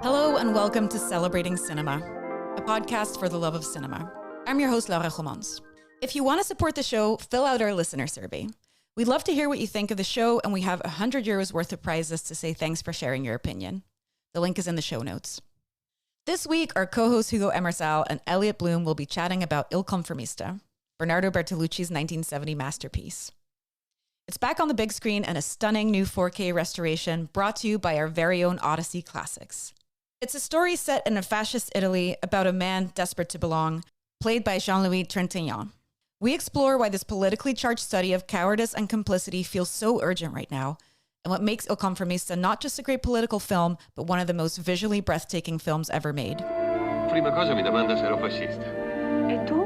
Hello and welcome to Celebrating Cinema, a podcast for the love of cinema. I'm your host, Laura Gomans. If you want to support the show, fill out our listener survey. We'd love to hear what you think of the show, and we have €100 worth of prizes to say thanks for sharing your opinion. The link is in the show notes. This week, our co-hosts Hugo Emmerzael and Elliot Bloom will be chatting about Il Conformista, Bernardo Bertolucci's 1970 masterpiece. It's back on the big screen in a stunning new 4K restoration brought to you by our very own Odyssey Classics. It's a story set in a fascist Italy about a man desperate to belong, played by Jean-Louis Trintignant. We explore why this politically charged study of cowardice and complicity feels so urgent right now, and what makes Il Conformista not just a great political film, but one of the most visually breathtaking films ever made. Prima cosa mi domanda se ero fascista. E tu?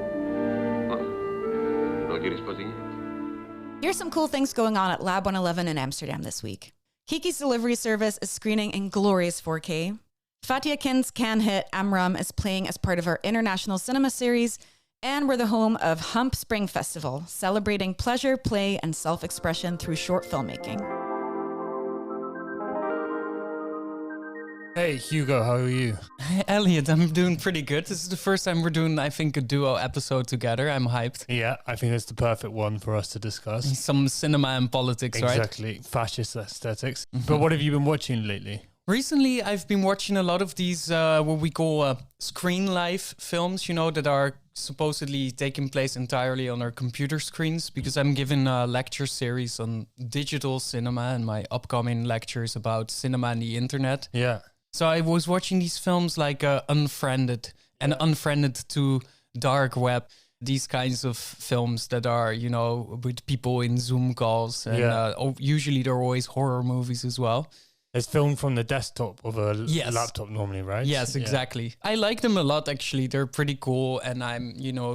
Non gli risposi niente. Here's some cool things going on at Lab 111 in Amsterdam this week. Kiki's Delivery Service is screening in glorious 4K. Fatih Akin's Can hit Amram is playing as part of our international cinema series, and we're the home of Hump Spring Festival, celebrating pleasure, play, and self-expression through short filmmaking. Hey, Hugo, how are you? Hey, Elliot, I'm doing pretty good. This is the first time we're doing, I think, a duo episode together. I'm hyped. Yeah, I think it's the perfect one for us to discuss. Some cinema and politics, right? Exactly, fascist aesthetics. But what have you been watching lately? Recently, I've been watching a lot of these, what we call screen life films, that are supposedly taking place entirely on our computer screens, because I'm giving a lecture series on digital cinema, and my upcoming lecture is about cinema and the internet. Yeah. So I was watching these films like Unfriended and Unfriended to Dark Web. These kinds of films that are, with people in Zoom calls. And usually they're always horror movies as well. It's filmed from the desktop of a Yes. laptop normally, right? Yes, exactly. I like them a lot, actually. They're pretty cool. And I'm,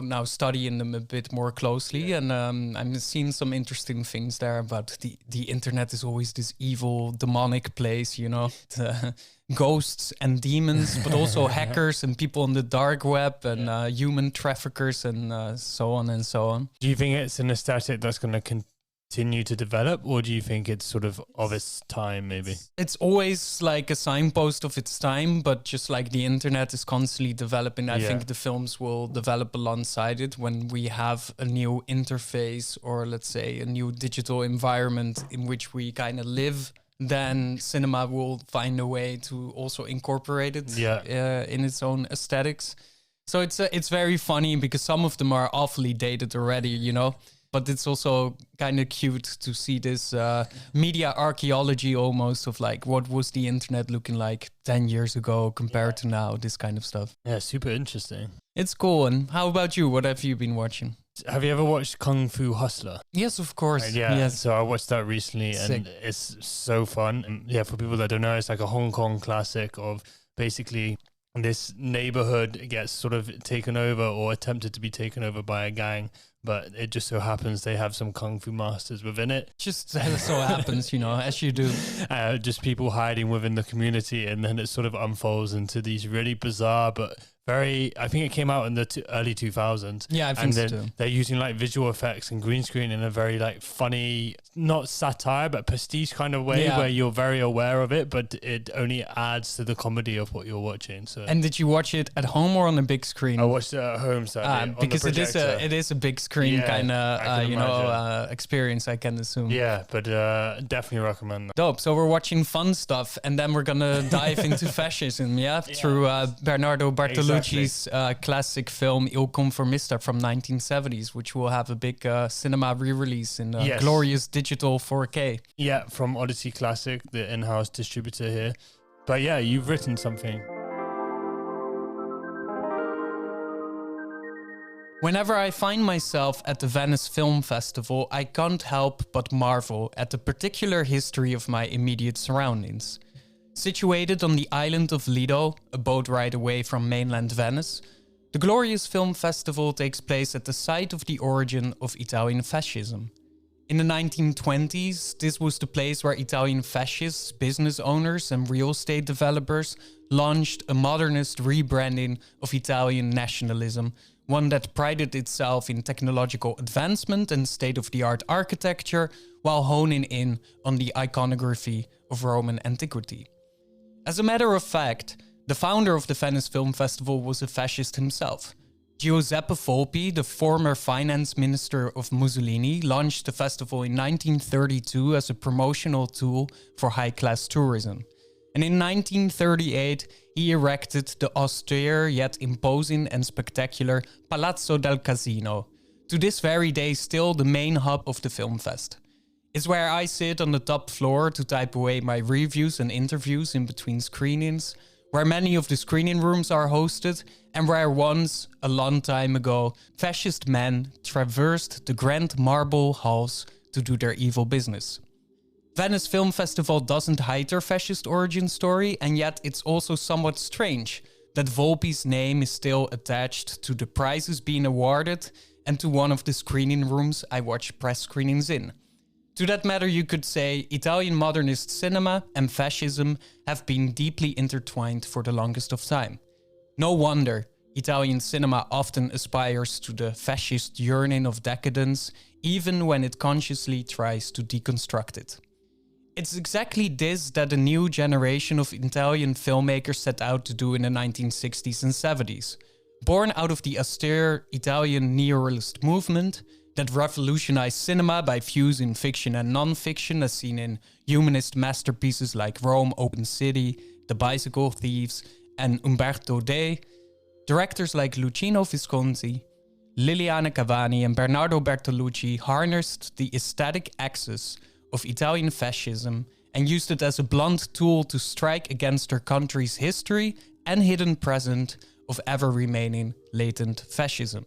now studying them a bit more closely. And I'm seeing some interesting things there about the internet is always this evil, demonic place, ghosts and demons, but also hackers and people on the dark web and human traffickers and so on and so on. Do you think it's an aesthetic that's going to continue to develop, or do you think it's sort of its time, maybe? It's always like a signpost of its time, but just like the internet is constantly developing, I think the films will develop alongside it when we have a new interface, or let's say a new digital environment in which we kind of live. Then cinema will find a way to also incorporate it in its own aesthetics. So it's very funny because some of them are awfully dated already, But it's also kind of cute to see this media archaeology almost of like what was the internet looking like 10 years ago compared to now, this kind of stuff. Yeah, super interesting. It's cool. And how about you? What have you been watching? Have you ever watched Kung Fu Hustler? Yes, of course. Yes. So I watched that recently. Sick. And it's so fun. And for people that don't know, it's like a Hong Kong classic of basically this neighborhood gets sort of taken over or attempted to be taken over by a gang, but it just so happens they have some kung fu masters within it. Just so happens, as you do. Just people hiding within the community, and then it sort of unfolds into these really bizarre but I think it came out in the early 2000s. Yeah, I think so too. They're using like visual effects and green screen in a very like funny, not satire, but pastiche kind of way where you're very aware of it, but it only adds to the comedy of what you're watching. So. And did you watch it at home or on a big screen? I watched it at home, sadly, because it is a big screen kind of experience, I can assume. Yeah, but definitely recommend that. Dope. So we're watching fun stuff, and then we're gonna dive into fascism, through Bernardo Bertolucci's classic film Il Conformista from 1970s, which will have a big cinema re-release in glorious digital 4K. Yeah, from Odyssey Classic, the in-house distributor here. But yeah, you've written something. Whenever I find myself at the Venice Film Festival, I can't help but marvel at the particular history of my immediate surroundings. Situated on the island of Lido, a boat ride away from mainland Venice, the glorious film festival takes place at the site of the origin of Italian fascism. In the 1920s, this was the place where Italian fascists, business owners and real estate developers launched a modernist rebranding of Italian nationalism, one that prided itself in technological advancement and state-of-the-art architecture while honing in on the iconography of Roman antiquity. As a matter of fact, The founder of the Venice Film Festival was a fascist himself. Giuseppe Volpi, the former finance minister of Mussolini, launched the festival in 1932 as a promotional tool for high-class tourism. And in 1938, he erected the austere yet imposing and spectacular Palazzo del Casino, to this very day still the main hub of the film fest. It's where I sit on the top floor to type away my reviews and interviews in between screenings, where many of the screening rooms are hosted, and where once, a long time ago, fascist men traversed the grand marble halls to do their evil business. Venice Film Festival doesn't hide their fascist origin story, and yet it's also somewhat strange that Volpi's name is still attached to the prizes being awarded and to one of the screening rooms I watch press screenings in. To that matter, you could say Italian modernist cinema and fascism have been deeply intertwined for the longest of time. No wonder Italian cinema often aspires to the fascist yearning of decadence, even when it consciously tries to deconstruct it. It's exactly this that a new generation of Italian filmmakers set out to do in the 1960s and 70s. Born out of the austere Italian neorealist movement that revolutionized cinema by fusing fiction and non-fiction, as seen in humanist masterpieces like Rome, Open City, The Bicycle Thieves, and Umberto De, directors like Luchino Visconti, Liliana Cavani, and Bernardo Bertolucci harnessed the aesthetic axis of Italian fascism and used it as a blunt tool to strike against their country's history and hidden present of ever-remaining latent fascism.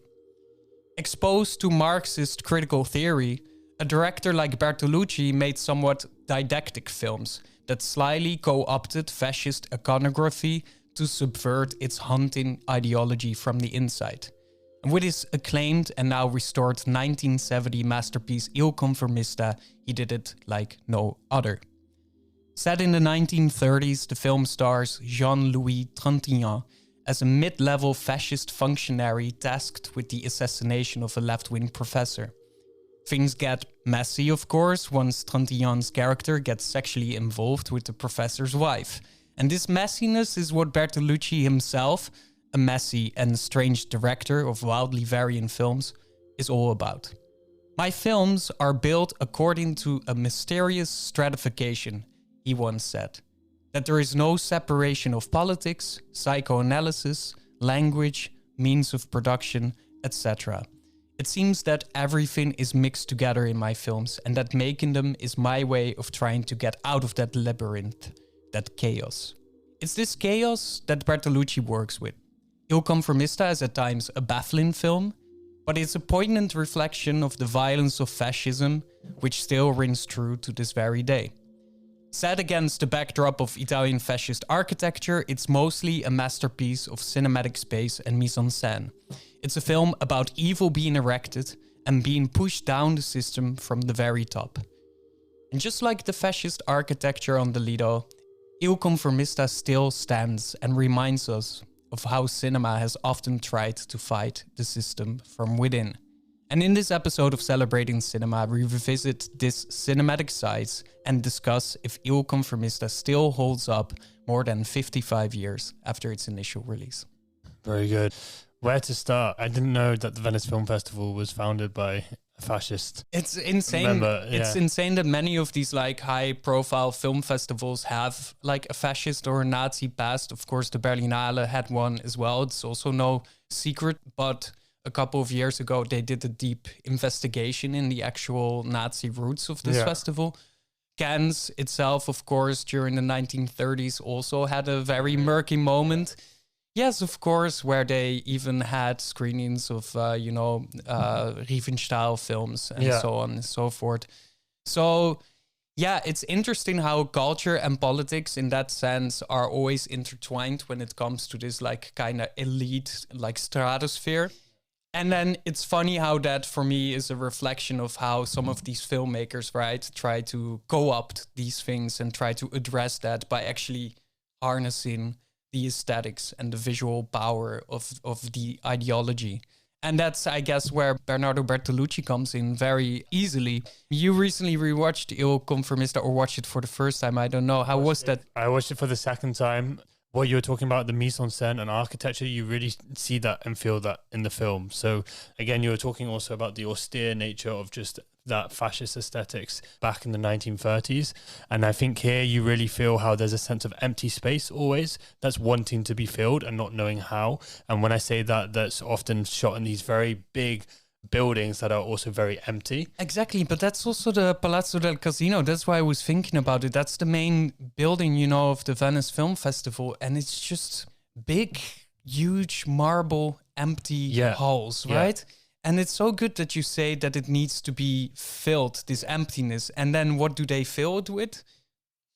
Exposed to Marxist critical theory, a director like Bertolucci made somewhat didactic films that slyly co-opted fascist iconography to subvert its hunting ideology from the inside. And with his acclaimed and now restored 1970 masterpiece Il Conformista, he did it like no other. Set in the 1930s, the film stars Jean-Louis Trintignant as a mid-level fascist functionary tasked with the assassination of a left-wing professor. Things get messy, of course, once Trintignant's character gets sexually involved with the professor's wife. And this messiness is what Bertolucci himself, a messy and strange director of wildly varying films, is all about. My films are built according to a mysterious stratification, he once said. That there is no separation of politics, psychoanalysis, language, means of production, etc. It seems that everything is mixed together in my films, and that making them is my way of trying to get out of that labyrinth, that chaos. It's this chaos that Bertolucci works with. Il Conformista is at times a baffling film, but it's a poignant reflection of the violence of fascism, which still rings true to this very day. Set against the backdrop of Italian fascist architecture, it's mostly a masterpiece of cinematic space and mise-en-scène. It's a film about evil being erected and being pushed down the system from the very top. And just like the fascist architecture on the Lido, Il Conformista still stands and reminds us of how cinema has often tried to fight the system from within. And in this episode of Celebrating Cinema, we revisit this cinematic side and discuss if Il Conformista still holds up more than 55 years after its initial release. Very good. Where to start? I didn't know that the Venice Film Festival was founded by a fascist. It's insane. Member, yeah. It's insane that many of these like high-profile film festivals have like a fascist or a Nazi past. Of course, the Berlinale had one as well. It's also no secret, but a couple of years ago, they did a deep investigation in the actual Nazi roots of this festival. Cannes itself, of course, during the 1930s also had a very murky moment. Yes, of course, where they even had screenings of, Riefenstahl films and so on and so forth. So, yeah, it's interesting how culture and politics in that sense are always intertwined when it comes to this like kind of elite, like stratosphere. And then it's funny how that, for me, is a reflection of how some of these filmmakers, right, try to co-opt these things and try to address that by actually harnessing the aesthetics and the visual power of the ideology. And that's, I guess, where Bernardo Bertolucci comes in very easily. You recently rewatched Il Conformista or watched it for the first time. I don't know. How was that? I watched it for the second time. what you were talking about, the mise en scène and architecture, you really see that and feel that in the film. So again, you were talking also about the austere nature of just that fascist aesthetics back in the 1930s. And I think here you really feel how there's a sense of empty space always that's wanting to be filled and not knowing how. And when I say that, that's often shot in these very big buildings that are also very empty. Exactly, but that's also the Palazzo del Casino. That's why I was thinking about it. That's the main building, you know, of the Venice Film Festival, and it's just big, huge marble, empty halls, right? And it's so good that you say that it needs to be filled, this emptiness. And then what do they fill it with?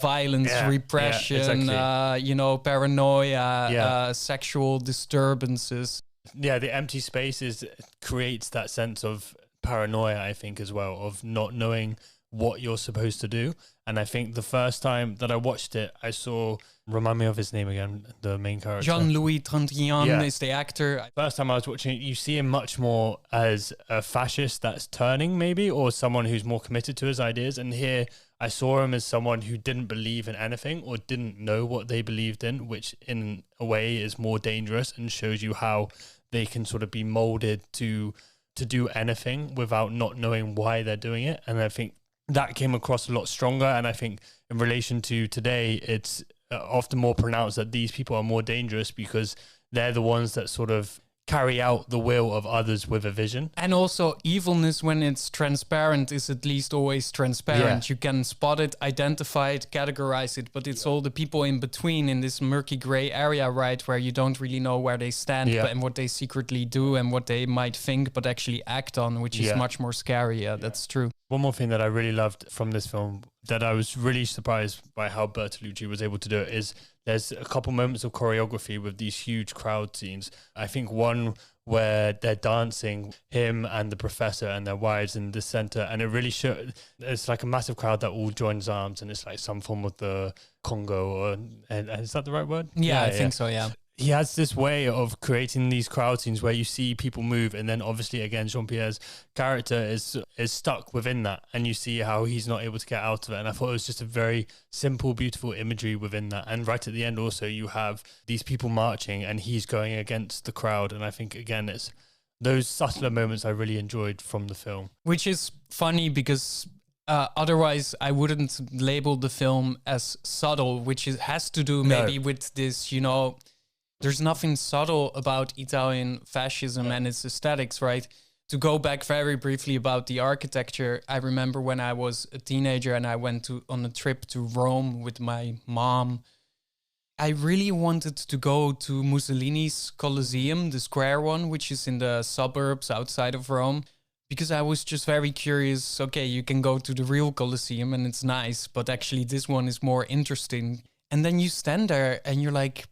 Violence, repression, exactly. you know, paranoia, sexual disturbances. Yeah, the empty spaces creates that sense of paranoia, I think, as well, of not knowing what you're supposed to do. And I think the first time that I watched it, I saw, remind me of his name again, the main character. Jean-Louis Trintignant is the actor. First time I was watching it, you see him much more as a fascist that's turning maybe, or someone who's more committed to his ideas. And here I saw him as someone who didn't believe in anything or didn't know what they believed in, which in a way is more dangerous and shows you how they can sort of be molded to do anything without not knowing why they're doing it. And I think that came across a lot stronger. And I think in relation to today, it's often more pronounced that these people are more dangerous because they're the ones that sort of carry out the will of others with a vision. And also evilness, when it's transparent, is at least always transparent. You can spot it, identify it, categorize it, but it's all the people in between in this murky gray area, right, where you don't really know where they stand and what they secretly do and what they might think but actually act on, which is much more scary. That's true. One more thing that I really loved from this film, that I was really surprised by how Bertolucci was able to do it, is there's a couple moments of choreography with these huge crowd scenes. I think one where they're dancing, him and the professor and their wives in the center, and it really shows, it's like a massive crowd that all joins arms, and it's like some form of the Congo, or is that the right word? Yeah, I think so, yeah. He has this way of creating these crowd scenes where you see people move, and then obviously again Jean-Pierre's character is stuck within that, and you see how he's not able to get out of it. And I thought it was just a very simple, beautiful imagery within that. And right at the end also you have these people marching and he's going against the crowd, and I think again it's those subtler moments I really enjoyed from the film. Which is funny because otherwise I wouldn't label the film as subtle, which has to do maybe with this, you know, there's nothing subtle about Italian fascism and its aesthetics, right? To go back very briefly about the architecture, I remember when I was a teenager and I went on a trip to Rome with my mom. I really wanted to go to Mussolini's Colosseum, the square one, which is in the suburbs outside of Rome, because I was just very curious. Okay, you can go to the real Colosseum and it's nice, but actually this one is more interesting. And then you stand there and you're like,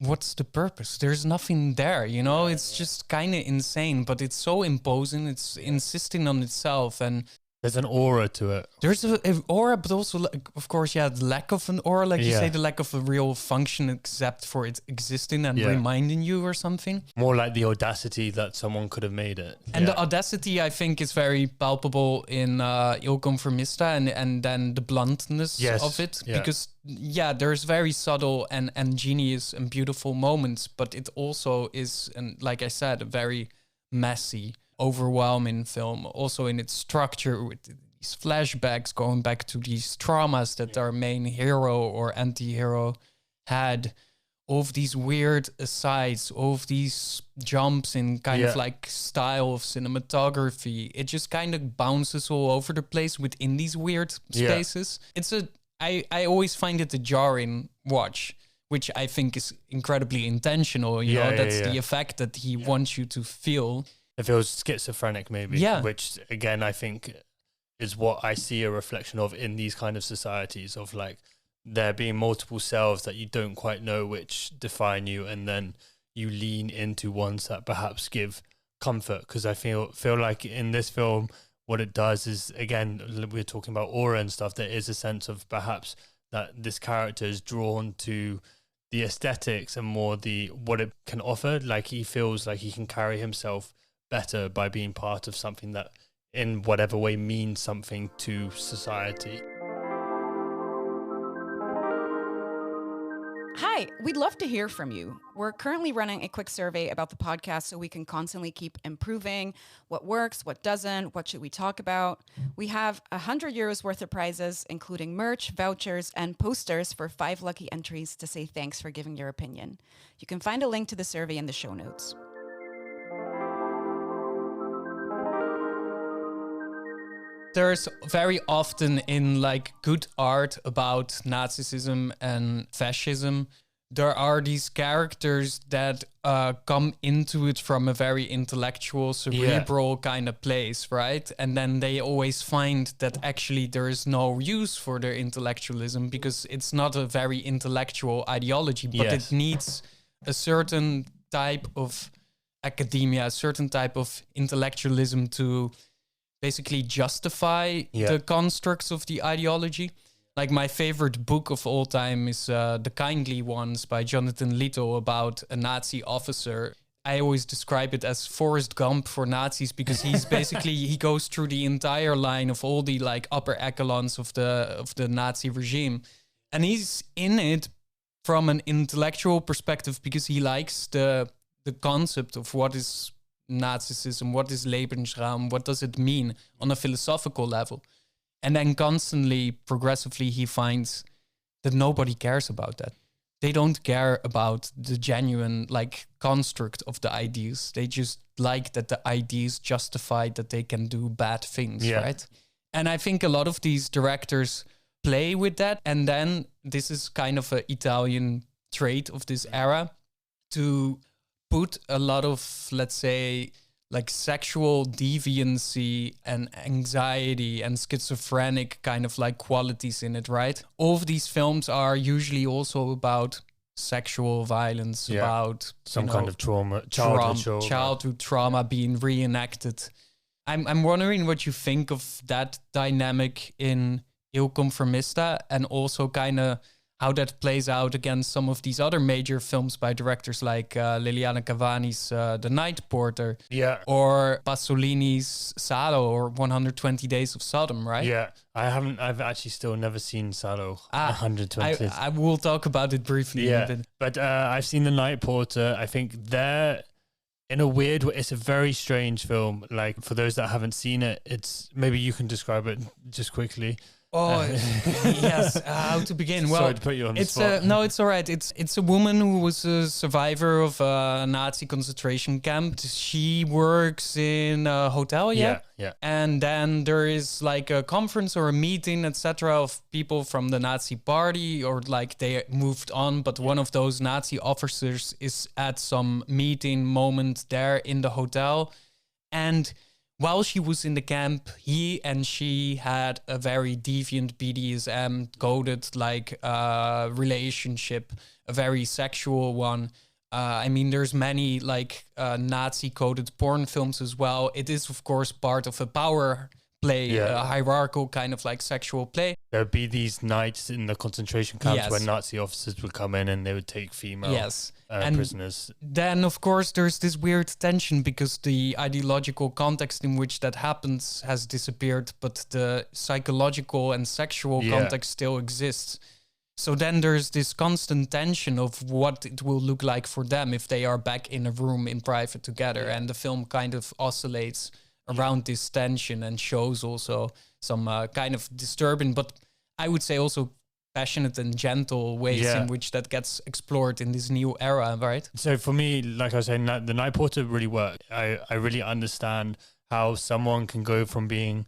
what's the purpose? There's nothing there, you know? It's just kind of insane, but it's so imposing. It's insisting on itself, and there's an aura to it. There's an aura, but also, of course, the lack of an aura, like you say, the lack of a real function except for it existing and reminding you or something. More like the audacity that someone could have made it. And the audacity, I think, is very palpable in Il Conformista, and then the bluntness of it. Because, there's very subtle and genius and beautiful moments, but it also is, and like I said, a very messy, overwhelming film, also in its structure, with these flashbacks going back to these traumas that our main hero or anti-hero had, all of these weird asides, all of these jumps in kind of like style of cinematography. It just kind of bounces all over the place within these weird spaces. It's I always find it a jarring watch, which I think is incredibly intentional. You know, that's the effect that he wants you to feel. It feels schizophrenic, maybe. Which, again, I think is what I see a reflection of in these kind of societies, of like there being multiple selves that you don't quite know which define you, and then you lean into ones that perhaps give comfort. Because I feel like in this film, what it does is, again, we're talking about aura and stuff, there is a sense of perhaps that this character is drawn to the aesthetics and more the what it can offer. Like he feels like he can carry himself better by being part of something that in whatever way means something to society. Hi, we'd love to hear from you. We're currently running a quick survey about the podcast so we can constantly keep improving what works, what doesn't, what should we talk about. We have €100 worth of prizes, including merch, vouchers, and posters for 5 lucky entries to say thanks for giving your opinion. You can find a link to the survey in the show notes. There's very often in like good art about Nazism and fascism, there are these characters that come into it from a very intellectual, cerebral kind of place, right? And then they always find that actually there is no use for their intellectualism because it's not a very intellectual ideology, but it needs a certain type of academia, a certain type of intellectualism to basically justify the constructs of the ideology. Like my favorite book of all time is The Kindly Ones by Jonathan Littell about a Nazi officer. I always describe it as Forrest Gump for Nazis because he's basically, he goes through the entire line of all the like upper echelons of the Nazi regime. And he's in it from an intellectual perspective because he likes the concept of what is Nazism, what is Lebensraum, what does it mean on a philosophical level. And then constantly, progressively, he finds that nobody cares about that. They don't care about the genuine like construct of the ideas. They just like that the ideas justify that they can do bad things, right? And I think a lot of these directors play with that. And then this is kind of an Italian trait of this era to put a lot of, let's say, like sexual deviancy and anxiety and schizophrenic kind of like qualities in it, right? All of these films are usually also about sexual violence, about some kind of trauma, childhood trauma being reenacted. I'm wondering what you think of that dynamic in Il Conformista and also kind of how that plays out against some of these other major films by directors like Liliana Cavani's The Night Porter, or Pasolini's Salò or 120 Days of Sodom, right? Yeah, I've actually still never seen Salò. 120 Days. I will talk about it briefly. Yeah, but I've seen The Night Porter. I think there, in a weird way, it's a very strange film. Like for those that haven't seen it, it's maybe you can describe it just quickly. Oh, yes. How to begin? Well, sorry to put you on the spot. No, it's all right. It's a woman who was a survivor of a Nazi concentration camp. She works in a hotel, yeah. And then there is like a conference or a meeting, etc., of people from the Nazi party, or like they moved on. But one of those Nazi officers is at some meeting moment there in the hotel, and while she was in the camp, he and she had a very deviant BDSM coded like relationship, a very sexual one. I mean, there's many like Nazi coded porn films as well. It is, of course, part of a power play, a hierarchical kind of like sexual play. There'd be these nights in the concentration camps where Nazi officers would come in and they would take female prisoners. Then, of course, there's this weird tension because the ideological context in which that happens has disappeared, but the psychological and sexual context still exists. So then there's this constant tension of what it will look like for them if they are back in a room in private together. And the film kind of oscillates around this tension and shows also some kind of disturbing, but I would say also passionate and gentle ways in which that gets explored in this new era, right? So for me, like I was saying, The Night Porter really worked. I really understand how someone can go from being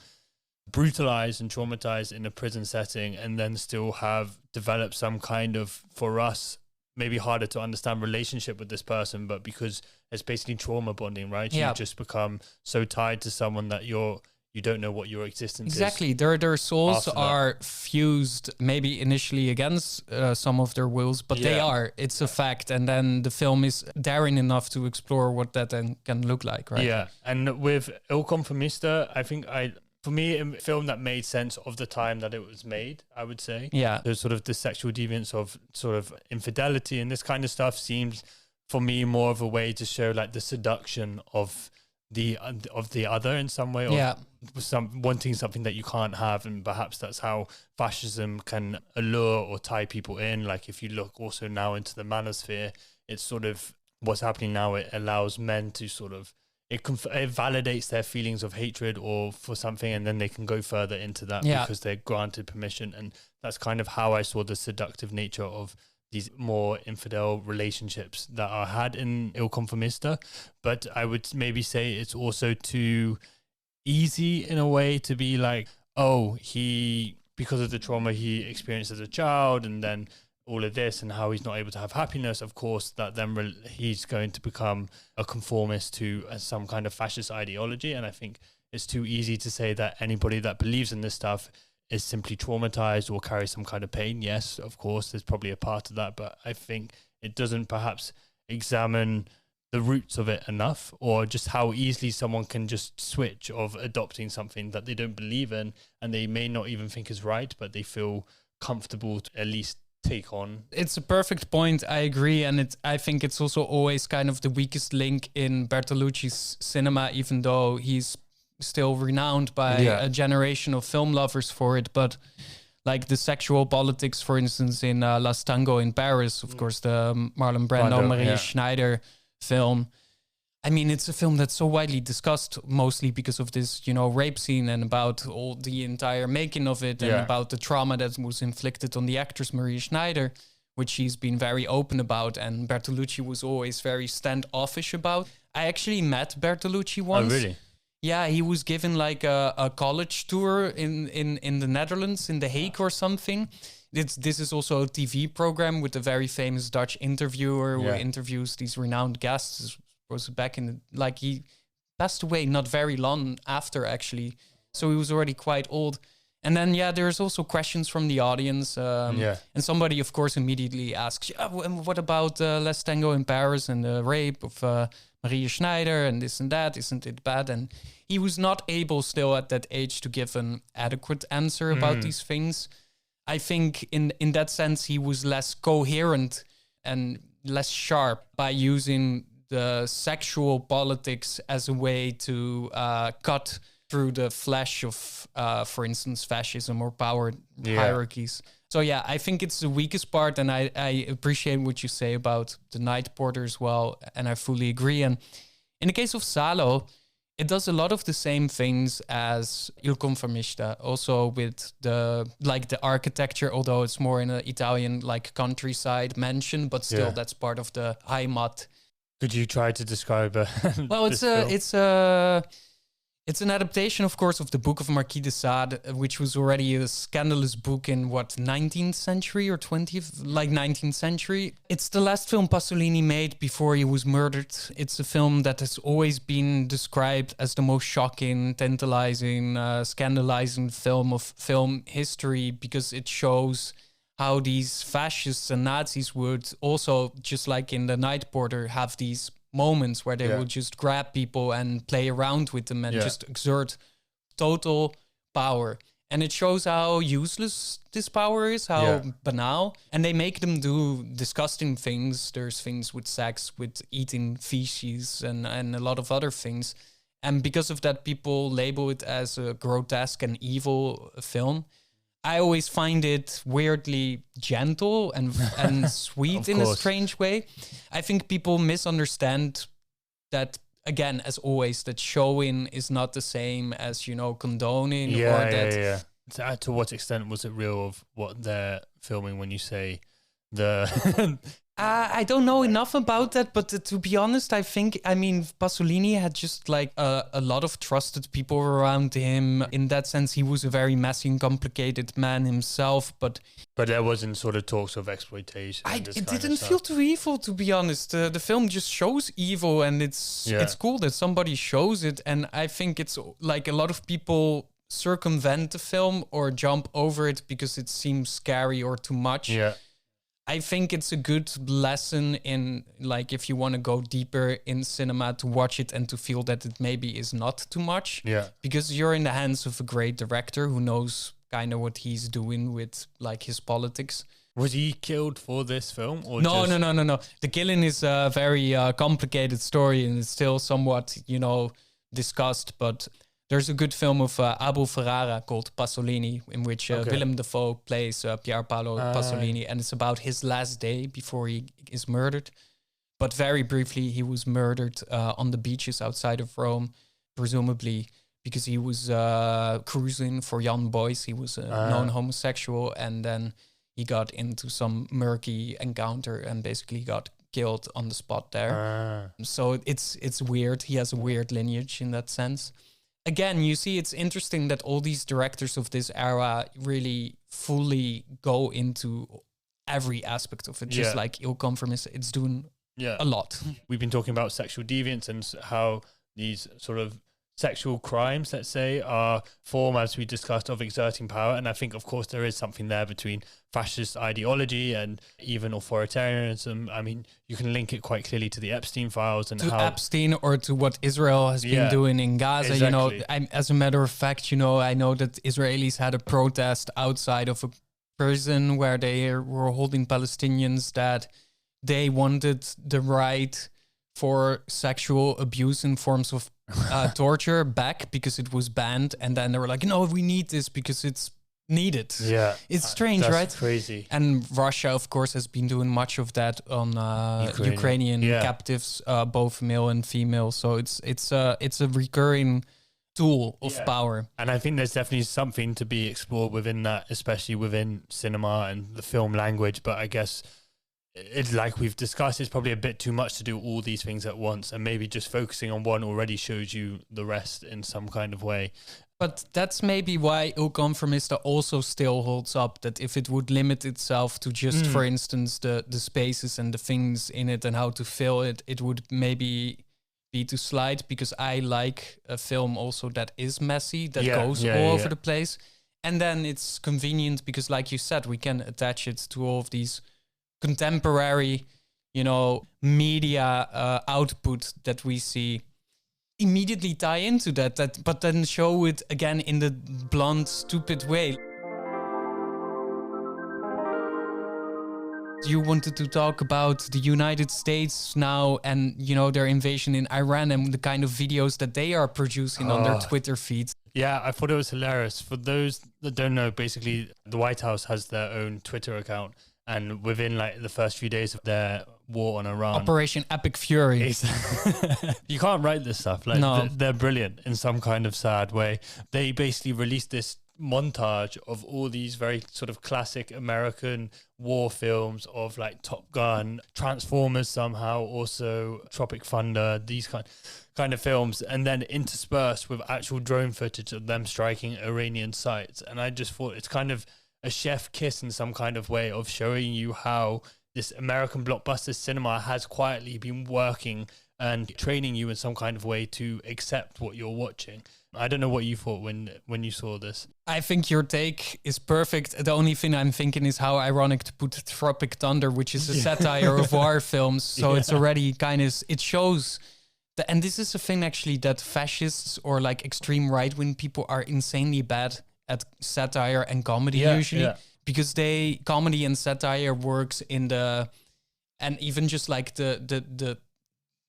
brutalized and traumatized in a prison setting and then still have developed some kind of, for us, maybe harder to understand relationship with this person, but because it's basically trauma bonding, right? You just become so tied to someone that you don't know what your existence is. Exactly. Their souls are fused, maybe initially against some of their wills, but they are. It's a fact. And then the film is daring enough to explore what that then can look like, right? Yeah. And with Il Conformista, I think for me, a film that made sense of the time that it was made, I would say. Yeah. There's sort of the sexual deviance of sort of infidelity and this kind of stuff seems, for me, more of a way to show like the seduction of the other in some way, or Yeah. wanting something that you can't have, and perhaps that's how fascism can allure or tie people in. Like if you look also now into the manosphere, it's sort of what's happening now. It allows men to sort of it validates their feelings of hatred or for something, and then they can go further into that because they're granted permission. And that's kind of how I saw the seductive nature of these more infidel relationships that are had in Il Conformista. But I would maybe say it's also too easy in a way to be like, oh, he, because of the trauma he experienced as a child, and then all of this and how he's not able to have happiness, of course, that then he's going to become a conformist to some kind of fascist ideology. And I think it's too easy to say that anybody that believes in this stuff is simply traumatized or carries some kind of pain. Yes, of course, there's probably a part of that, but I think it doesn't perhaps examine the roots of it enough, or just how easily someone can just switch of adopting something that they don't believe in and they may not even think is right, but they feel comfortable to at least take on. It's a perfect point. I agree. And I think it's also always kind of the weakest link in Bertolucci's cinema, even though he's still renowned by a generation of film lovers for it. But like the sexual politics, for instance, in Last Tango in Paris, of course, the Marlon Brando, Maria Schneider film. I mean, it's a film that's so widely discussed, mostly because of this, rape scene and about all the entire making of it and about the trauma that was inflicted on the actress Maria Schneider, which she's been very open about, and Bertolucci was always very standoffish about. I actually met Bertolucci once. Oh, really? Yeah, he was given like a college tour in the Netherlands, in The Hague or something. This is also a TV program with a very famous Dutch interviewer who interviews these renowned guests. Was back in he passed away not very long after, actually, so he was already quite old. And then there's also questions from the audience, and somebody of course immediately asks, what about Last Tango in Paris and the rape of Maria Schneider and this and that, isn't it bad? And he was not able still at that age to give an adequate answer about these things. I think in that sense he was less coherent and less sharp by using the sexual politics as a way to cut through the flesh of, for instance, fascism or power hierarchies. So I think it's the weakest part, and I appreciate what you say about the Night Porter as well, and I fully agree. And in the case of Salò, it does a lot of the same things as Il Conformista, also with the architecture, although it's more in an Italian countryside mansion, but still that's part of the Heimat. Could you try to describe well, it's an adaptation, of course, of the book of Marquis de Sade, which was already a scandalous book in 19th century or 19th century. It's the last film Pasolini made before he was murdered. It's a film that has always been described as the most shocking, tantalizing, scandalizing film of film history, because it shows how these fascists and Nazis would also, just like in The Night Porter, have these moments where they will just grab people and play around with them and just exert total power. And it shows how useless this power is, how banal. And they make them do disgusting things. There's things with sex, with eating feces, and a lot of other things. And because of that, people label it as a grotesque and evil film. I always find it weirdly gentle and sweet in a strange way. I think people misunderstand that, again, as always, that showing is not the same as, condoning. To what extent was it real of what they're filming when you say the... I don't know enough about that, but to be honest, Pasolini had just a lot of trusted people around him. In that sense, he was a very messy and complicated man himself, but there wasn't sort of talks of exploitation. It didn't feel too evil, to be honest. The film just shows evil, and it's cool that somebody shows it. And I think it's like a lot of people circumvent the film or jump over it because it seems scary or too much. Yeah. I think it's a good lesson in, if you want to go deeper in cinema, to watch it and to feel that it maybe is not too much. Yeah. Because you're in the hands of a great director who knows kind of what he's doing with, his politics. Was he killed for this film? Or No. The killing is a very complicated story, and it's still somewhat, discussed, but there's a good film of Abel Ferrara called Pasolini, in which Willem Dafoe plays Pier Paolo Pasolini, and it's about his last day before he is murdered. But very briefly, he was murdered on the beaches outside of Rome, presumably because he was cruising for young boys. He was a known homosexual, and then he got into some murky encounter and basically got killed on the spot there. So it's weird. He has a weird lineage in that sense. Again, you see, it's interesting that all these directors of this era really fully go into every aspect of it. Just like Il Conformista, it's doing a lot. We've been talking about sexual deviance and how these sort of sexual crimes, let's say, are form, as we discussed, of exerting power. And I think, of course, there is something there between fascist ideology and even authoritarianism. I mean, you can link it quite clearly to the Epstein files and to how Epstein, or to what Israel has been doing in Gaza. Exactly. You know, as a matter of fact, you know, I know that Israelis had a protest outside of a prison where they were holding Palestinians, that they wanted the right for sexual abuse in forms of torture back because it was banned, and then they were like, no, we need this because it's needed. It's strange, that's right? Crazy. And Russia, of course, has been doing much of that on Ukrainian captives, both male and female. So it's a recurring tool of power. And I think there's definitely something to be explored within that, especially within cinema and the film language. But I guess it's like we've discussed, it's probably a bit too much to do all these things at once, and maybe just focusing on one already shows you the rest in some kind of way. But that's maybe why Il Conformista also still holds up, that if it would limit itself to just, for instance, the spaces and the things in it and how to fill it, it would maybe be too slight, because I like a film also that is messy, that goes all over the place. And then it's convenient because, like you said, we can attach it to all of these contemporary, you know, media output that we see, immediately tie into that, but then show it again in the blunt, stupid way. You wanted to talk about the United States now and, you know, their invasion in Iran and the kind of videos that they are producing on their Twitter feeds. Yeah, I thought it was hilarious. For those that don't know, basically, the White House has their own Twitter account. And within like the first few days of their war on Iran, Operation Epic Fury, you can't write this stuff. Like they're brilliant in some kind of sad way. They basically released this montage of all these very sort of classic American war films of like Top Gun, Transformers, somehow also Tropic Thunder, these kind of films, and then interspersed with actual drone footage of them striking Iranian sites. And I just thought it's kind of a chef kiss in some kind of way of showing you how this American blockbuster cinema has quietly been working and training you in some kind of way to accept what you're watching. I don't know what you thought when you saw this. I think your take is perfect. The only thing I'm thinking is how ironic to put Tropic Thunder, which is a satire of war films. So it's already kind of, it shows that, and this is a thing actually, that fascists or like extreme right-wing people are insanely bad at satire and comedy usually, because comedy and satire works in the, and even just like the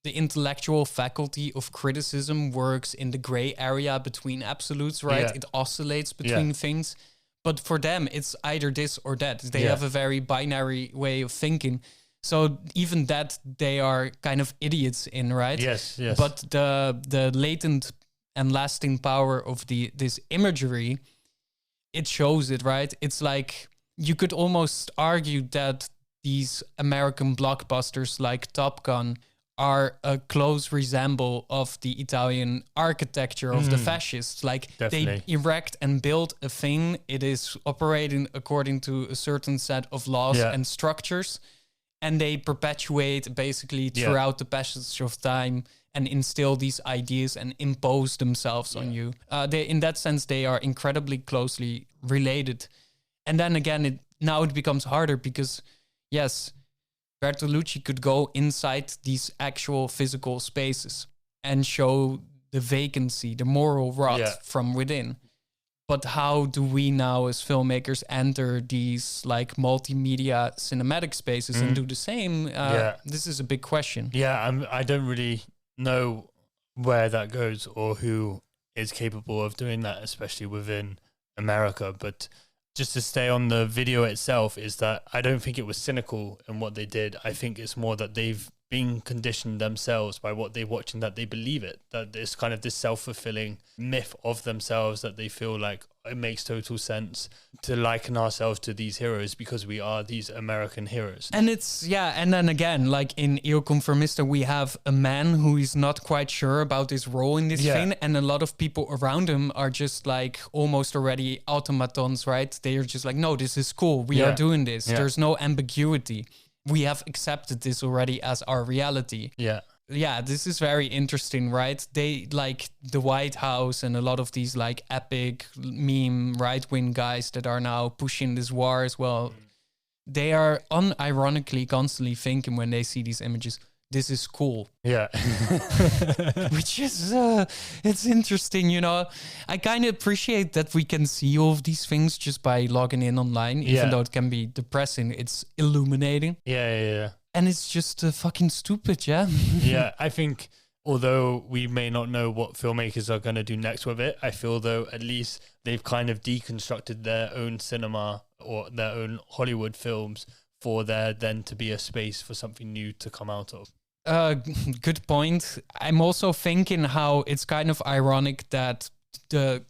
intellectual faculty of criticism works in the gray area between absolutes, right? It oscillates between things, but for them it's either this or that. They have a very binary way of thinking. So even that they are kind of idiots in, right? Yes. But the latent and lasting power of this imagery, it shows it, right? It's like you could almost argue that these American blockbusters like Top Gun are a close resemble of the Italian architecture of the fascists. Like they erect and build a thing. It is operating according to a certain set of laws and structures, and they perpetuate basically throughout the passage of time and instill these ideas and impose themselves on you. In that sense, they are incredibly closely related. And then again, now it becomes harder because, yes, Bertolucci could go inside these actual physical spaces and show the vacancy, the moral rot from within. But how do we now as filmmakers enter these like multimedia cinematic spaces and do the same? This is a big question. Yeah, I don't really know where that goes or who is capable of doing that, especially within America. But just to stay on the video itself, is that I don't think it was cynical in what they did. I think it's more that they've been conditioned themselves by what they watch and that they believe it, that it's kind of this self-fulfilling myth of themselves, that they feel like it makes total sense to liken ourselves to these heroes because we are these American heroes. And it's, yeah, and then again, like in Il Conformista, we have a man who is not quite sure about his role in this thing, and a lot of people around him are just like almost already automatons, right? They are just like, no, this is cool, we are doing this. There's no ambiguity. We have accepted this already as our reality. Yeah, this is very interesting, right? They, like the White House and a lot of these like epic meme right-wing guys that are now pushing this war as well, they are unironically constantly thinking when they see these images, this is cool. Yeah. Which is, it's interesting, you know. I kind of appreciate that we can see all of these things just by logging in online, even though it can be depressing. It's illuminating. Yeah. And it's just fucking stupid, yeah? Yeah, I think although we may not know what filmmakers are going to do next with it, I feel though at least they've kind of deconstructed their own cinema or their own Hollywood films for there then to be a space for something new to come out of. Good point. I'm also thinking how it's kind of ironic that the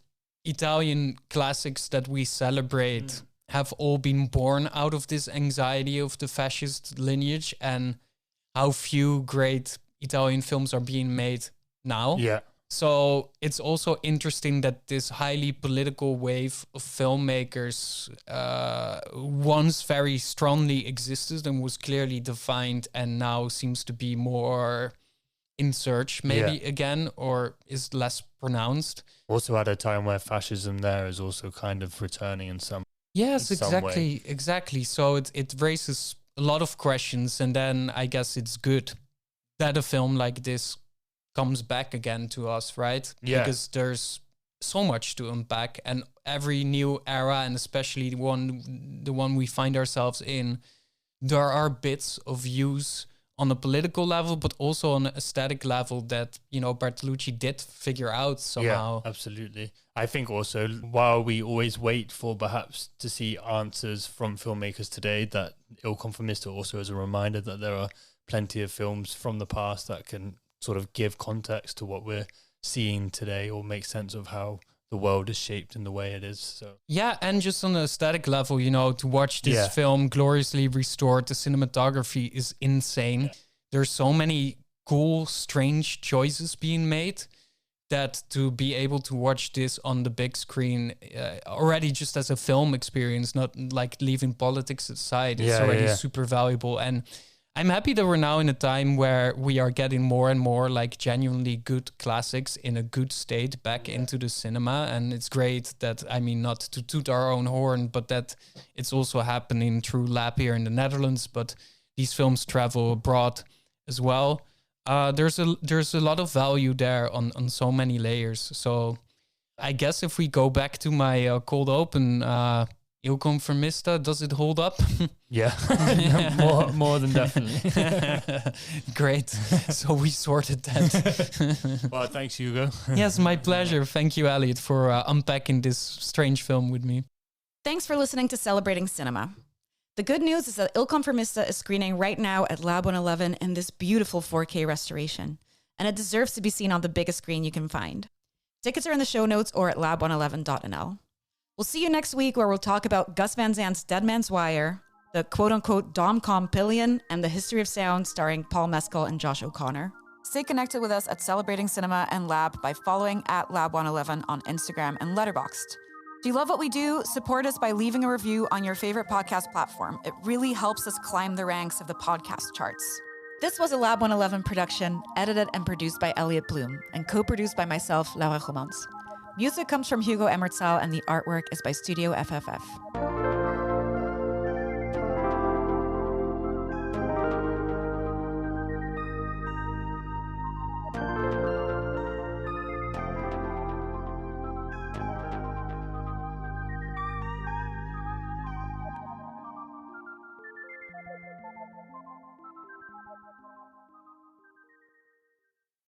Italian classics that we celebrate have all been born out of this anxiety of the fascist lineage, and how few great Italian films are being made now. Yeah. So it's also interesting that this highly political wave of filmmakers once very strongly existed and was clearly defined, and now seems to be more in search maybe again, or is less pronounced. Also at a time where fascism there is also kind of returning in some Yes, in some way. exactly. So it raises a lot of questions, and then I guess it's good that a film like this comes back again to us, right? Yeah. Because there's so much to unpack, and every new era, and especially the one we find ourselves in, there are bits of views on a political level, but also on an aesthetic level that, you know, Bertolucci did figure out somehow. Yeah, absolutely. I think also while we always wait for perhaps to see answers from filmmakers today, that Il Conformista also is a reminder that there are plenty of films from the past that can sort of give context to what we're seeing today or make sense of how the world is shaped in the way it is. So yeah, and just on an aesthetic level, you know, to watch this film gloriously restored, the cinematography is insane. There's so many cool, strange choices being made that to be able to watch this on the big screen already just as a film experience, not like leaving politics aside, it's already super valuable. And I'm happy that we're now in a time where we are getting more and more like genuinely good classics in a good state back into the cinema. And it's great that, I mean, not to toot our own horn, but that it's also happening through Lab here in the Netherlands, but these films travel abroad as well. There's a lot of value there on so many layers. So I guess if we go back to my cold open, Il Conformista, does it hold up? yeah, more than definitely. Great. So we sorted that. Well, thanks, Hugo. Yes, my pleasure. Thank you, Elliot, for unpacking this strange film with me. Thanks for listening to Celebrating Cinema. The good news is that Il Conformista is screening right now at Lab 111 in this beautiful 4K restoration, and it deserves to be seen on the biggest screen you can find. Tickets are in the show notes or at lab111.nl. We'll see you next week, where we'll talk about Gus Van Zant's Dead Man's Wire, the quote-unquote Dom-Com Pillion, and the history of sound starring Paul Mescal and Josh O'Connor. Stay connected with us at Celebrating Cinema and Lab by following at Lab111 on Instagram and Letterboxd. If you love what we do, support us by leaving a review on your favorite podcast platform. It really helps us climb the ranks of the podcast charts. This was a Lab 111 production, edited and produced by Elliot Bloom, and co-produced by myself, Laura Gomans. Music comes from Hugo Emmerzael, and the artwork is by Studio FFF.